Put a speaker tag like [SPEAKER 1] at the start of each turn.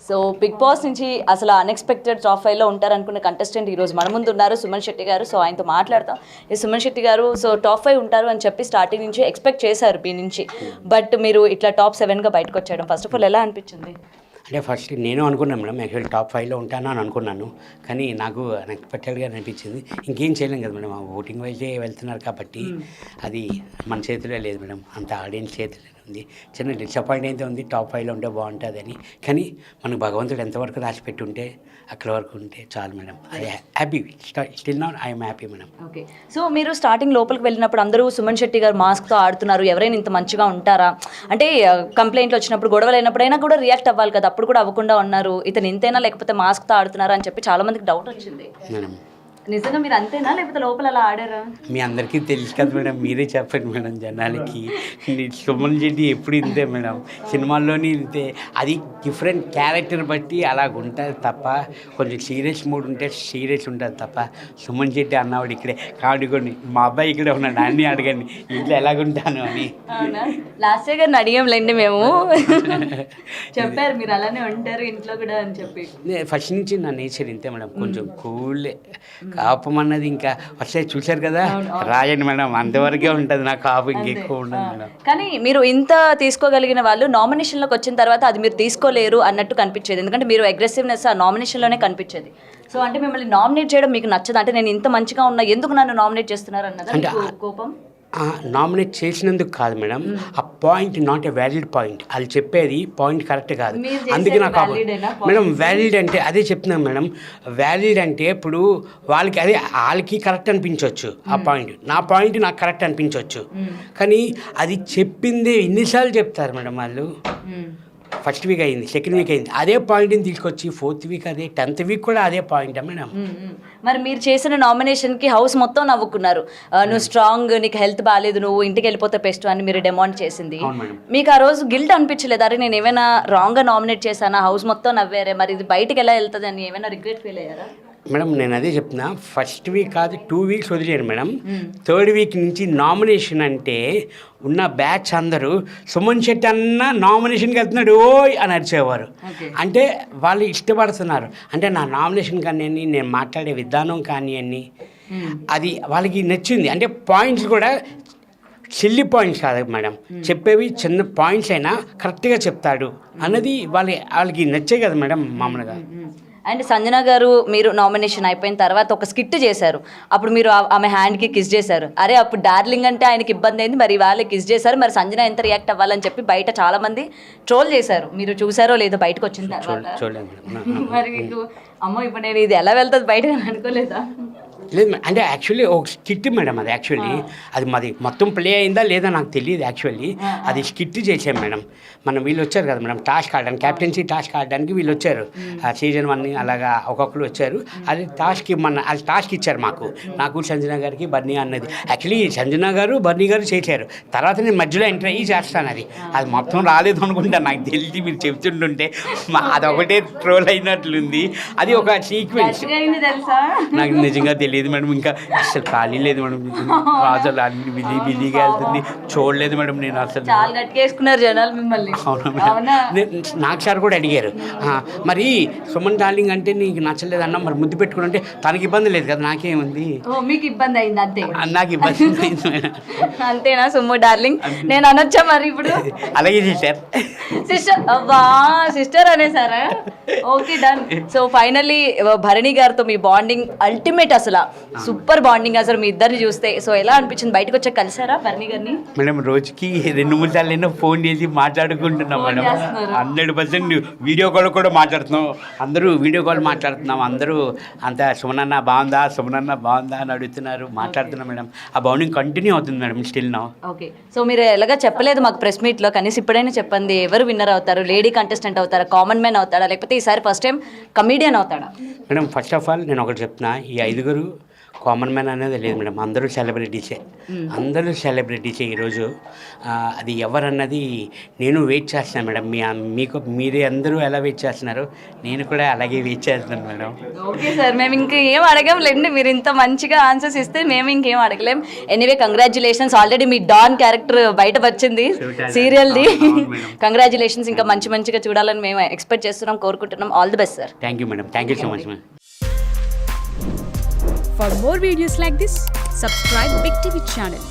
[SPEAKER 1] So big boss నుంచి అసలు unexpected top 5లో ఉంటారనుకున్న contestant ఈరోజు మన ముందు ఉన్నారు సుమన్ శెట్టి గారు. సో ఆయనతో మాట్లాడతాం. ఈ సుమన్ శెట్టి గారు సో టాప్ 5 ఉంటారు అని చెప్పి స్టార్టింగ్ నుంచి ఎక్స్పెక్ట్ చేశారు మీ నుంచి. బట్ మీరు ఇట్లా టాప్ 7గా బయటకు వచ్చాడు. ఫస్ట్ ఆఫ్ ఆల్ ఎలా అనిపించింది?
[SPEAKER 2] అంటే ఫస్ట్ నేను అనుకున్నాను మేడం, యాక్చువల్లీ టాప్ 5లో ఉంటాను అని అనుకున్నాను. కానీ నాకు అన్ఎక్స్పెక్టెడ్గా అనిపించింది. ఇంకేం చేయలేం కదా మేడం, ఓటింగ్ వైజే వెళ్తున్నారు కాబట్టి అది మన చేతిలో లేదు మేడం, అంత ఆడియన్స్ చేతిలో ఉంది. చిన్న డిసప్పాయింట్ అయితే ఉంది, టాప్ 5లో ఉంటే బాగుంటుందని. కానీ మనకు భగవంతుడు ఎంతవరకు రాసిపెట్టి ఉంటే అక్కడ వరకు ఉంటే చాలు మేడం. అది happy, still not I'm happy madam.
[SPEAKER 1] Okay. So మీరు స్టార్టింగ్ లోపలికి వెళ్ళినప్పుడు అందరూ సుమన్ శెట్టి గారు మాస్క్తో ఆడుతున్నారు, ఎవరైనా ఇంత మంచిగా ఉంటారా అంటే కంప్లైంట్లు వచ్చినప్పుడు గొడవలు అయినప్పుడైనా కూడా రియాక్ట్ అవ్వాలి కదా, అప్పుడు కూడా అవ్వకుండా ఉన్నారు. ఇతను ఇంతేనా లేకపోతే మాస్క్తో ఆడుతున్నారా అని చెప్పి చాలా మందికి డౌట్ వచ్చింది.
[SPEAKER 2] మేడం
[SPEAKER 1] నిజంగా మీరు అంతేనా లేకపోతే లోపల అలా ఆడారా?
[SPEAKER 2] మీ అందరికీ తెలుసు కదా మేడం, మీరే చెప్పండి మేడం జనాలకి. సుమన్ శెట్టి ఎప్పుడు ఇంతే మేడం, సినిమాల్లోని ఇంతే. అది డిఫరెంట్ క్యారెక్టర్ బట్టి అలాగ ఉంటుంది తప్ప, కొంచెం సీరియస్ మూడ్ ఉంటే సీరియస్ ఉంటుంది తప్ప. సుమన్ శెట్టి అన్నవాడు ఇక్కడే కామెడీ కొన్ని, మా అబ్బాయి ఇక్కడే ఉన్నాడు, అన్నీ అడగండి ఇంట్లో ఎలాగుంటాను అని.
[SPEAKER 1] లాస్ట్ ఇయర్ గారిని అడిగాంలేండి మేము, చెప్పారు మీరు అలానే ఉంటారు ఇంట్లో కూడా అని చెప్పి.
[SPEAKER 2] ఫస్ట్ నుంచి నా నేచర్ ఇంతే మేడం, కొంచెం కూల్. కాపం అన్నది ఇంకా ఫస్ట్ చూశారు కదా, రాయండి మేడం, అంతవరకే ఉంటుంది నా కాపు, ఇంకెక్కువ ఉండదు మేడం.
[SPEAKER 1] కానీ మీరు ఇంత తీసుకోగలిగిన వాళ్ళు నామినేషన్లోకి వచ్చిన తర్వాత అది మీరు తీసుకోలేరు అన్నట్టు కనిపించేది, ఎందుకంటే మీరు అగ్రెసివ్నెస్ ఆ నామినేషన్లోనే కనిపించేది. సో అంటే మిమ్మల్ని నామినేట్ చేయడం మీకు నచ్చదు, అంటే నేను ఇంత మంచిగా ఉన్నా ఎందుకు నన్ను నామినేట్ చేస్తున్నారు అన్నది కోపం?
[SPEAKER 2] నామినేట్ చేసినందుకు కాదు మేడం, ఆ point not a valid point. వాళ్ళు చెప్పేది పాయింట్ కరెక్ట్ కాదు, అందుకే నాకు మేడం వ్యాలిడ్ అంటే అదే చెప్తున్నాను మేడం. వ్యాలిడ్ అంటే ఇప్పుడు వాళ్ళకి అదే వాళ్ళకి కరెక్ట్ అనిపించవచ్చు ఆ పాయింట్, నా పాయింట్ నాకు కరెక్ట్ అనిపించవచ్చు. కానీ అది చెప్పిందే ఎన్నిసార్లు చెప్తారు మేడం వాళ్ళు. ఫస్ట్ వీక్ అయింది, సెకండ్ వీక్ అయింది, అదే పాయింట్ని తీసుకొచ్చి 4th వీక్ అదే, 10th వీక్ కూడా అదే పాయింట్ మేడం.
[SPEAKER 1] మరి మీరు చేసిన నామినేషన్కి హౌస్ మొత్తం నవ్వుకున్నారు. నువ్వు స్ట్రాంగ్, నీకు హెల్త్ బాగాలేదు, నువ్వు ఇంటికి వెళ్ళిపోతే బెస్ట్ అని మీరు డిమాండ్ చేసింది. మీకు ఆ రోజు గిల్ట్ అనిపించలేదు? అరే నేను ఏమైనా రాంగ్గా నామినేట్ చేశానా, హౌస్ మొత్తం నవ్వారే, మరి ఇది బయటకు ఎలా వెళ్తుంది అని ఏమైనా రిగ్రెట్ ఫీల్ అయ్యారా?
[SPEAKER 2] మేడం నేను అదే చెప్తున్నా, ఫస్ట్ వీక్ కాదు 2 వీక్స్ వదిలేను మేడం. 3rd వీక్ నుంచి నామినేషన్ అంటే ఉన్న బ్యాచ్ అందరూ సుమన్ శెట్టి అన్న నామినేషన్కి వెళ్తున్నాడు ఓయ్ అని అరిచేవారు. అంటే వాళ్ళు ఇష్టపడుతున్నారు, అంటే నా నామినేషన్ కానీ నేను మాట్లాడే విధానం కానీ అది వాళ్ళకి నచ్చింది. అంటే పాయింట్స్ కూడా సిల్లీ పాయింట్స్ కాదు మేడం, చెప్పేవి చిన్న పాయింట్స్ అయినా కరెక్ట్గా చెప్తాడు అన్నది వాళ్ళకి నచ్చే కదా మేడం మామూలుగా.
[SPEAKER 1] అండ్ సంజన గారు మీరు నామినేషన్ అయిపోయిన తర్వాత ఒక స్కిట్ చేశారు, అప్పుడు మీరు ఆమె హ్యాండ్కి కిస్ చేశారు. అరే అప్పుడు డార్లింగ్ అంటే ఆయనకి ఇబ్బంది అయింది, మరి వాళ్ళకి కిస్ చేశారు, మరి సంజన ఎంత రియాక్ట్ అవ్వాలని చెప్పి బయట చాలా మంది ట్రోల్ చేశారు. మీరు చూసారో లేదో బయటకు వచ్చిన తర్వాత? మరి మీకు అమ్మో ఇప్పుడు నేను ఇది ఎలా వెళ్తుంది బయటకు అనుకోలేదా?
[SPEAKER 2] లేదు అంటే యాక్చువల్లీ ఒక స్కిట్ మేడం, అది యాక్చువల్లీ అది మాది మొత్తం ప్లే అయిందా లేదా నాకు తెలియదు. యాక్చువల్లీ అది స్కిట్ చేసాం మేడం. వీళ్ళు వచ్చారు కదా మేడం టాస్క్ ఆడడానికి, క్యాప్టెన్సీ టాస్క్ ఆడడానికి వీళ్ళు వచ్చారు, సీజన్ 1 అలాగా ఒక్కొక్కరు వచ్చారు. అది టాస్క్ ఇచ్చారు నాకు సంజన గారికి బర్నీ అన్నది. యాక్చువల్లీ సంజన గారు బర్నీ గారు చేశారు, తర్వాత నేను మధ్యలో ఎంటర్ అయ్యి చేస్తాను. అది మొత్తం రాలేదు అనుకుంటా, నాకు తెలిసి మీరు చెప్తుంటుంటే అదొకటే ట్రోల్ అయినట్లుంది. అది ఒక సీక్వెన్స్, నాకు నిజంగా తెలియదు మేడం. ఇంకా అసలు ఖాళీ లేదు మేడం, అసలు అన్ని బిజీగా వెళ్తుంది, చూడలేదు మేడం నేను అసలు.
[SPEAKER 1] జనాలు మిమ్మల్ని.
[SPEAKER 2] అవునా మేడం, నాకు సార్ కూడా అడిగారు, మరి సుమన్ డార్లింగ్ అంటే నీకు నచ్చలేదన్నా, మరి ముద్దు పెట్టుకుంటే తనకి ఇబ్బంది లేదు కదా, నాకేముంది?
[SPEAKER 1] మీకు ఇబ్బంది అయింది అంతే?
[SPEAKER 2] నాకు ఇబ్బంది అయింది మేడం.
[SPEAKER 1] అంతేనా సుమ్ము డార్లింగ్ నేను అనొచ్చా మరి ఇప్పుడు?
[SPEAKER 2] అలాగే చేశారు
[SPEAKER 1] సిస్టర్. అవ్వా సిస్టర్ అనేసారా? Okay done. So finally Bharani గారితో మీ బాండింగ్ అల్టిమేట్, అసలు సూపర్ బాండింగ్ అసలు మీ ఇద్దరిని చూస్తే. సో ఎలా అనిపించింది? బయటకు వచ్చాక కలిసారా భరణి గారిని?
[SPEAKER 2] మేడం రోజుకి 2-3 సార్లు ఫోన్ చేసి మాట్లాడుకుంటున్నాం మేడం. 100% వీడియో కాల్ కూడా మాట్లాడుతున్నాం, అందరూ వీడియో కాల్ మాట్లాడుతున్నాం. అందరూ అంతా సుమనన్న బాగుందా అని అడుగుతున్నారు, మాట్లాడుతున్నాం మేడం. ఆ బాండింగ్ కంటిన్యూ అవుతుంది madam still now.
[SPEAKER 1] Okay. So మీరు ఎలాగా చెప్పలేదు మాకు ప్రెస్ మీట్లో, కనీసం ఇప్పుడైనా చెప్పండి, ఎవరు విన్నర్ అవుతారు? లేడీ కంటెస్టెంట్ అవుతారా, కామన్ మ్యాన్ అవుతాడా, లేకపోతే ఈసారి ఫస్ట్ టైం కమీడియన్ అవుతాడా?
[SPEAKER 2] మేడం ఫస్ట్ ఆఫ్ ఆల్ నేను ఒకటి చెప్తున్నా, ఈ 5గురు కామన్ మ్యాన్ అనేది లేదు మేడం, అందరూ సెలబ్రిటీసే. అందరూ సెలబ్రిటీసే ఈరోజు. అది ఎవరన్నది నేను వెయిట్ చేస్తున్నాను మేడం. మీకు మీరే అందరూ ఎలా వెయిట్ చేస్తున్నారు, నేను కూడా అలాగే వెయిట్ చేస్తున్నాను మేడం.
[SPEAKER 1] ఓకే సార్, మేము ఇంకా ఏం అడగంలేండి, మీరు ఇంత మంచిగా ఆన్సర్స్ ఇస్తే మేము ఇంకేం అడగలేం. ఎనీవే కంగ్రాచులేషన్స్, ఆల్రెడీ మీ డాన్ క్యారెక్టర్ బయట వచ్చింది సీరియల్ది. కంగ్రాచులేషన్స్, ఇంకా మంచిగా చూడాలని మేము ఎక్స్పెక్ట్ చేస్తున్నాం, కోరుకుంటున్నాం. All the best sir.
[SPEAKER 2] Thank you madam, thank you so much madam.
[SPEAKER 3] For more videos like this, subscribe Big TV channel.